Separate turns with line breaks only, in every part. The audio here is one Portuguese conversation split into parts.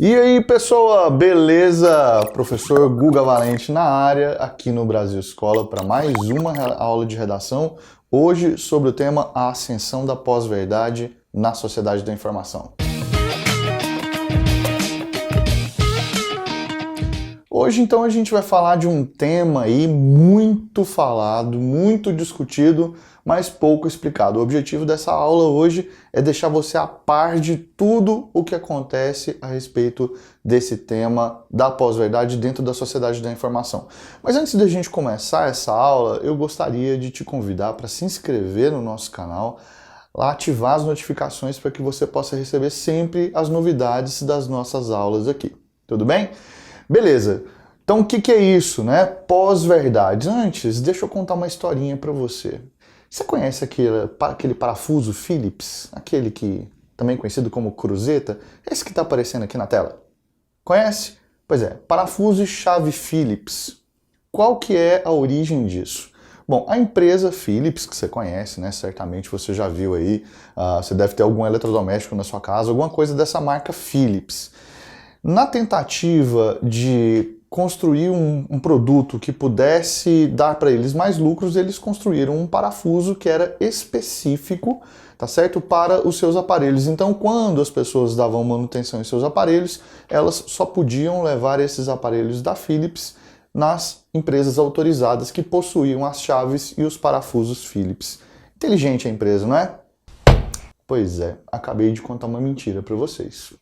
E aí, pessoa, beleza? Professor Guga Valente na área, aqui no Brasil Escola, para mais uma aula de redação. Hoje, sobre o tema A Ascensão da Pós-Verdade na Sociedade da Informação. Hoje, então, a gente vai falar de um tema aí muito falado, muito discutido, mas pouco explicado. O objetivo dessa aula hoje é deixar você a par de tudo o que acontece a respeito desse tema da pós-verdade dentro da sociedade da informação. Mas antes da gente começar essa aula, eu gostaria de te convidar para se inscrever no nosso canal, lá ativar as notificações para que você possa receber sempre as novidades das nossas aulas aqui. Tudo bem? Beleza. Então o que é isso, né? Pós-verdade. Antes, deixa eu contar uma historinha para você. Você conhece aquele parafuso Phillips? Aquele que também conhecido como cruzeta? Esse que está aparecendo aqui na tela. Conhece? Pois é, parafuso e chave Phillips. Qual que é a origem disso? Bom, a empresa Philips, que você conhece, né? Certamente você já viu aí, você deve ter algum eletrodoméstico na sua casa, alguma coisa dessa marca Philips. Na tentativa de construir um produto que pudesse dar para eles mais lucros, eles construíram um parafuso que era específico, tá certo, para os seus aparelhos. Então, quando as pessoas davam manutenção em seus aparelhos, elas só podiam levar esses aparelhos da Philips nas empresas autorizadas que possuíam as chaves e os parafusos Philips. Inteligente a empresa, não é? Pois é, acabei de contar uma mentira para vocês.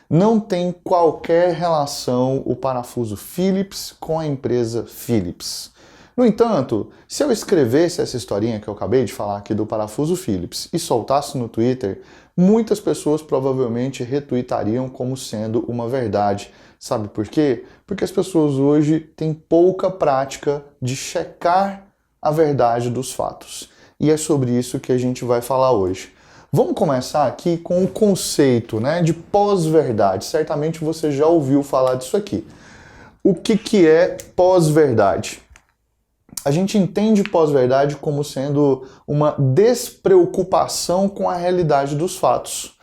Não tem qualquer relação o parafuso Philips com a empresa Philips. No entanto, se eu escrevesse essa historinha que eu acabei de falar aqui do parafuso Philips e soltasse no Twitter, muitas pessoas provavelmente retuitariam como sendo uma verdade. Sabe por quê? Porque as pessoas hoje têm pouca prática de checar a verdade dos fatos. E é sobre isso que a gente vai falar hoje. Vamos começar aqui com o conceito, né, de pós-verdade. Certamente você já ouviu falar disso aqui. O que é pós-verdade? A gente entende pós-verdade como sendo uma despreocupação com a realidade dos fatos.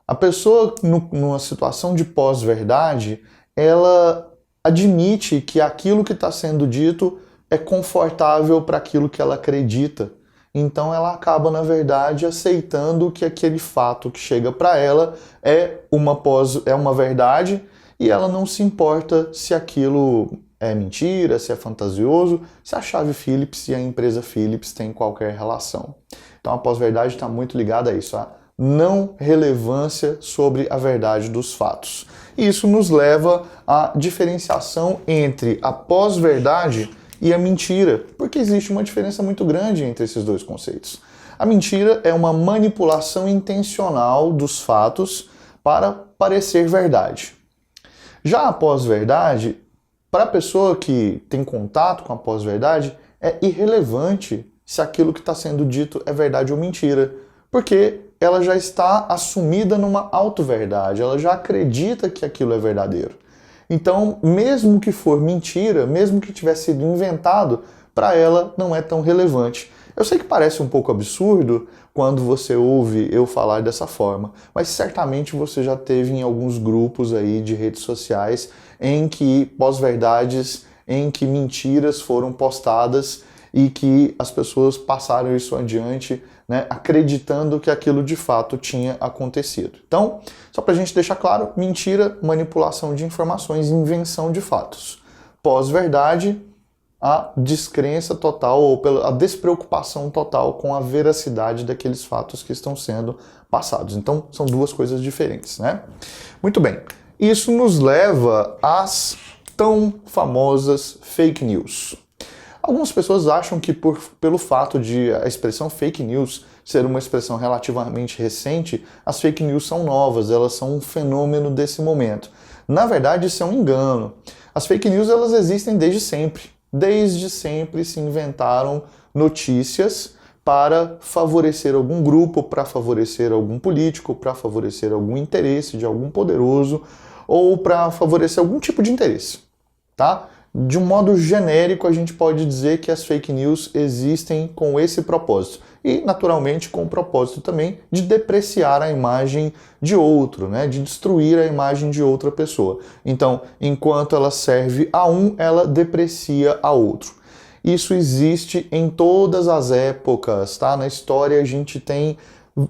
A pessoa, numa situação de pós-verdade, ela admite que aquilo que está sendo dito é confortável para aquilo que ela acredita. Então ela acaba, na verdade, aceitando que aquele fato que chega para ela é uma verdade e ela não se importa se aquilo é mentira, se é fantasioso, se a chave Philips e a empresa Philips têm qualquer relação. Então a pós-verdade está muito ligada a isso, a não relevância sobre a verdade dos fatos. E isso nos leva à diferenciação entre a pós-verdade e a mentira, porque existe uma diferença muito grande entre esses dois conceitos. A mentira é uma manipulação intencional dos fatos para parecer verdade. Já a pós-verdade, para a pessoa que tem contato com a pós-verdade, é irrelevante se aquilo que está sendo dito é verdade ou mentira, porque ela já está assumida numa auto-verdade, ela já acredita que aquilo é verdadeiro. Então, mesmo que for mentira, mesmo que tivesse sido inventado, para ela não é tão relevante. Eu sei que parece um pouco absurdo quando você ouve eu falar dessa forma, mas certamente você já teve em alguns grupos aí de redes sociais em que pós-verdades, em que mentiras foram postadas e que as pessoas passaram isso adiante, né, acreditando que aquilo de fato tinha acontecido. Então, só para a gente deixar claro, mentira, manipulação de informações, invenção de fatos. Pós-verdade, a descrença total ou a despreocupação total com a veracidade daqueles fatos que estão sendo passados. Então, são duas coisas diferentes, né? Muito bem. Isso nos leva às tão famosas fake news. Algumas pessoas acham que pelo fato de a expressão fake news ser uma expressão relativamente recente, as fake news são novas, elas são um fenômeno desse momento. Na verdade, isso é um engano. As fake news elas existem desde sempre. Desde sempre se inventaram notícias para favorecer algum grupo, para favorecer algum político, para favorecer algum interesse de algum poderoso ou para favorecer algum tipo de interesse, tá? de um modo genérico, a gente pode dizer que as fake news existem com esse propósito. E, naturalmente, com o propósito também de depreciar a imagem de outro, né? De destruir a imagem de outra pessoa. Então, enquanto ela serve a um, ela deprecia a outro. Isso existe em todas as épocas, tá? Na história a gente tem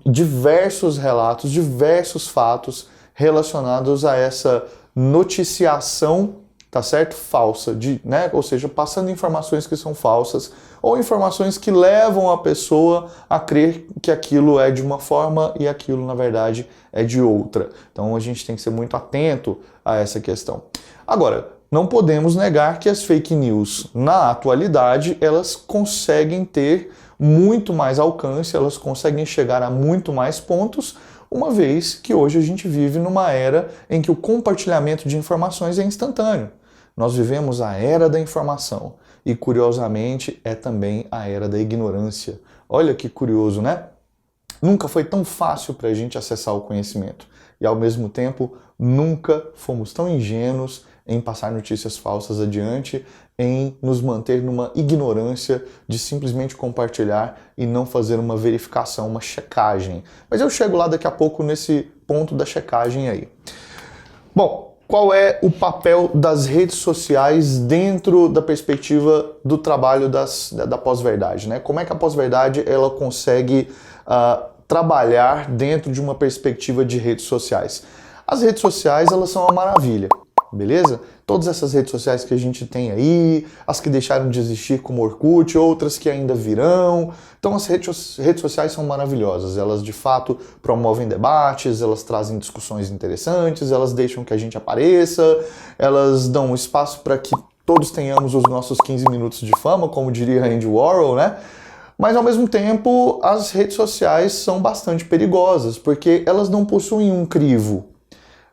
diversos relatos, diversos fatos relacionados a essa noticiação, tá certo? Falsa, né? Ou seja, passando informações que são falsas ou informações que levam a pessoa a crer que aquilo é de uma forma e aquilo, na verdade, é de outra. Então a gente tem que ser muito atento a essa questão. Agora, não podemos negar que as fake news, na atualidade, elas conseguem ter muito mais alcance, elas conseguem chegar a muito mais pontos, uma vez que hoje a gente vive numa era em que o compartilhamento de informações é instantâneo. Nós vivemos a era da informação e, curiosamente, é também a era da ignorância. Olha que curioso, né? Nunca foi tão fácil para a gente acessar o conhecimento e, ao mesmo tempo, nunca fomos tão ingênuos em passar notícias falsas adiante, em nos manter numa ignorância de simplesmente compartilhar e não fazer uma verificação, uma checagem. Mas eu chego lá daqui a pouco nesse ponto da checagem aí. Bom, qual é o papel das redes sociais dentro da perspectiva do trabalho da pós-verdade, né? Como é que a pós-verdade ela consegue trabalhar dentro de uma perspectiva de redes sociais? As redes sociais, elas são uma maravilha, beleza? Todas essas redes sociais que a gente tem aí, as que deixaram de existir como Orkut, outras que ainda virão. Então as redes sociais são maravilhosas, elas de fato promovem debates, elas trazem discussões interessantes, elas deixam que a gente apareça, elas dão espaço para que todos tenhamos os nossos 15 minutos de fama, como diria Andy Warhol, né? Mas, ao mesmo tempo, as redes sociais são bastante perigosas, porque elas não possuem um crivo,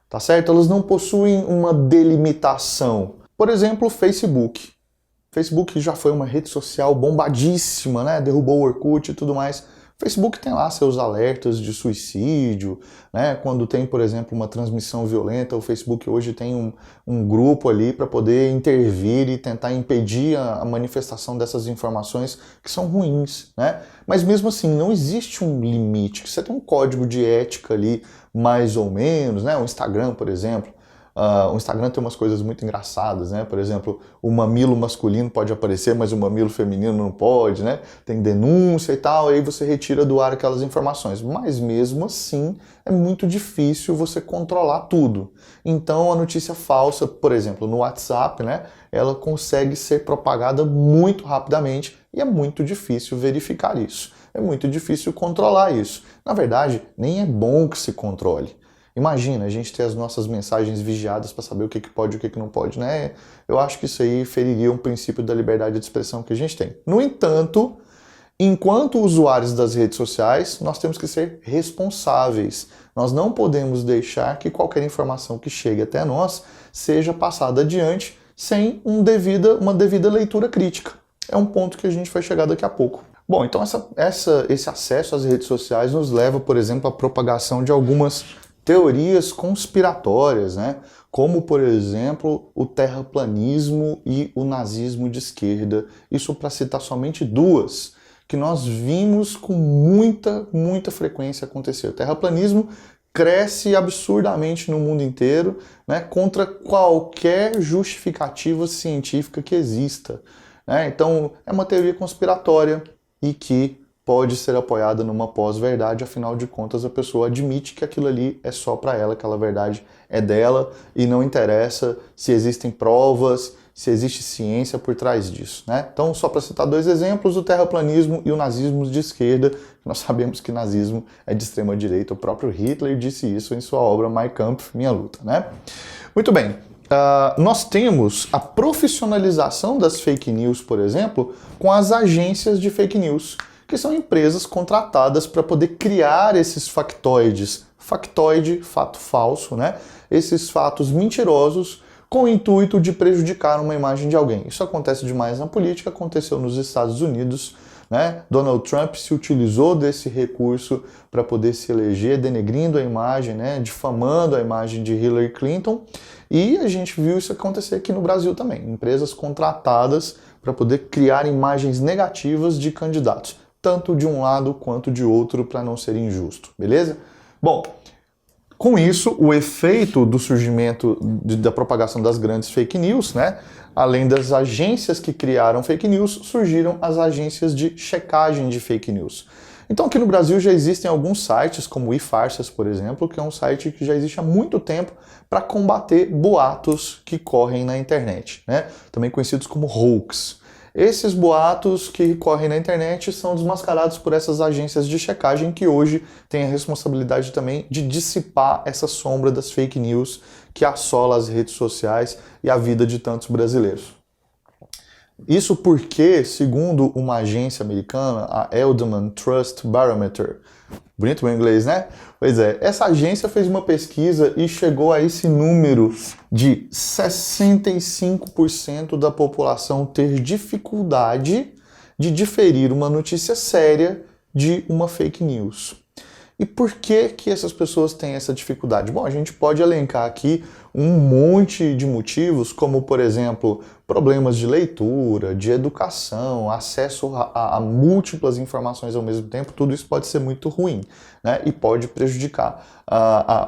tá certo? Elas não possuem uma delimitação. Por exemplo, o Facebook. O Facebook já foi uma rede social bombadíssima, né? Derrubou o Orkut e tudo mais. O Facebook tem lá seus alertas de suicídio, né? Quando tem, por exemplo, uma transmissão violenta, o Facebook hoje tem um grupo ali para poder intervir e tentar impedir a manifestação dessas informações que são ruins, né? Mas mesmo assim, não existe um limite. Você tem um código de ética ali, mais ou menos, né? O Instagram, por exemplo. O Instagram tem umas coisas muito engraçadas, né? Por exemplo, o mamilo masculino pode aparecer, mas o mamilo feminino não pode, né? Tem denúncia e tal, aí você retira do ar aquelas informações. Mas mesmo assim, é muito difícil você controlar tudo. Então, a notícia falsa, por exemplo, no WhatsApp, né? Ela consegue ser propagada muito rapidamente e é muito difícil verificar isso. É muito difícil controlar isso. Na verdade, nem é bom que se controle. Imagina a gente ter as nossas mensagens vigiadas para saber o que pode e o que não pode, né? Eu acho que isso aí feriria um princípio da liberdade de expressão que a gente tem. No entanto, enquanto usuários das redes sociais, nós temos que ser responsáveis. Nós não podemos deixar que qualquer informação que chegue até nós seja passada adiante sem uma devida leitura crítica. É um ponto que a gente vai chegar daqui a pouco. Bom, então esse acesso às redes sociais nos leva, por exemplo, à propagação de algumas teorias conspiratórias, né? Como, por exemplo, o terraplanismo e o nazismo de esquerda. Isso para citar somente duas, que nós vimos com muita frequência acontecer. O terraplanismo cresce absurdamente no mundo inteiro, né? Contra qualquer justificativa científica que exista, né? Então, é uma teoria conspiratória e que pode ser apoiada numa pós-verdade, afinal de contas a pessoa admite que aquilo ali é só para ela, aquela verdade é dela e não interessa se existem provas, se existe ciência por trás disso, né? Então, só para citar dois exemplos, o terraplanismo e o nazismo de esquerda. Nós sabemos que nazismo é de extrema direita, o próprio Hitler disse isso em sua obra Mein Kampf, Minha Luta, né? Muito bem. Nós temos a profissionalização das fake news, por exemplo, com as agências de fake news, que são empresas contratadas para poder criar esses factoides. Factoide, fato falso, né? Esses fatos mentirosos com o intuito de prejudicar uma imagem de alguém. Isso acontece demais na política, aconteceu nos Estados Unidos né? Donald Trump se utilizou desse recurso para poder se eleger, denegrindo a imagem, né? Difamando a imagem de Hillary Clinton. E a gente viu isso acontecer aqui no Brasil também. Empresas contratadas para poder criar imagens negativas de candidatos, tanto de um lado quanto de outro, para não ser injusto, beleza? Bom, com isso, o efeito do surgimento da propagação das grandes fake news, né? Além das agências que criaram fake news, surgiram as agências de checagem de fake news. Então aqui no Brasil já existem alguns sites, como o eFarsas, por exemplo, que é um site que já existe há muito tempo para combater boatos que correm na internet, né? Também conhecidos como hoax. Esses boatos que correm na internet são desmascarados por essas agências de checagem que hoje têm a responsabilidade também de dissipar essa sombra das fake news que assola as redes sociais e a vida de tantos brasileiros. Isso porque, segundo uma agência americana, a Edelman Trust Barometer, bonito o inglês, né? Pois é, essa agência fez uma pesquisa e chegou a esse número de 65% da população ter dificuldade de diferir uma notícia séria de uma fake news. E por que essas pessoas têm essa dificuldade? Bom, a gente pode elencar aqui um monte de motivos, como, por exemplo, problemas de leitura, de educação, acesso a múltiplas informações ao mesmo tempo. Tudo isso pode ser muito ruim, né? E pode prejudicar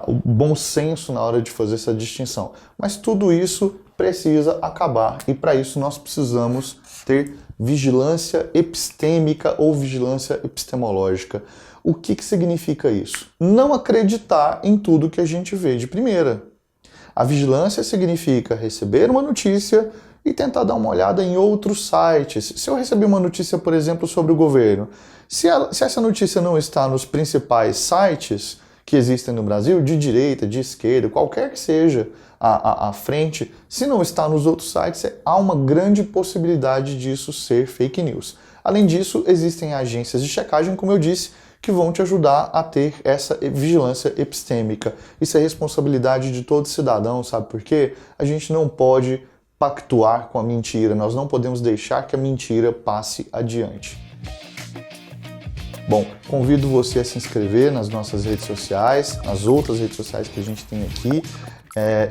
o bom senso na hora de fazer essa distinção. Mas tudo isso precisa acabar e para isso nós precisamos ter vigilância epistêmica ou vigilância epistemológica. O que significa isso? Não acreditar em tudo que a gente vê de primeira. A vigilância significa receber uma notícia e tentar dar uma olhada em outros sites. Se eu receber uma notícia, por exemplo, sobre o governo, se essa notícia não está nos principais sites que existem no Brasil, de direita, de esquerda, qualquer que seja a frente, se não está nos outros sites, há uma grande possibilidade disso ser fake news. Além disso, existem agências de checagem, como eu disse, que vão te ajudar a ter essa vigilância epistêmica. Isso é responsabilidade de todo cidadão, sabe por quê? A gente não pode pactuar com a mentira, nós não podemos deixar que a mentira passe adiante. Bom, convido você a se inscrever nas nossas redes sociais, nas outras redes sociais que a gente tem aqui.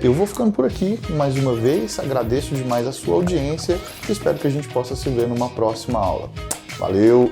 Eu vou ficando por aqui mais uma vez, agradeço demais a sua audiência e espero que a gente possa se ver numa próxima aula. Valeu!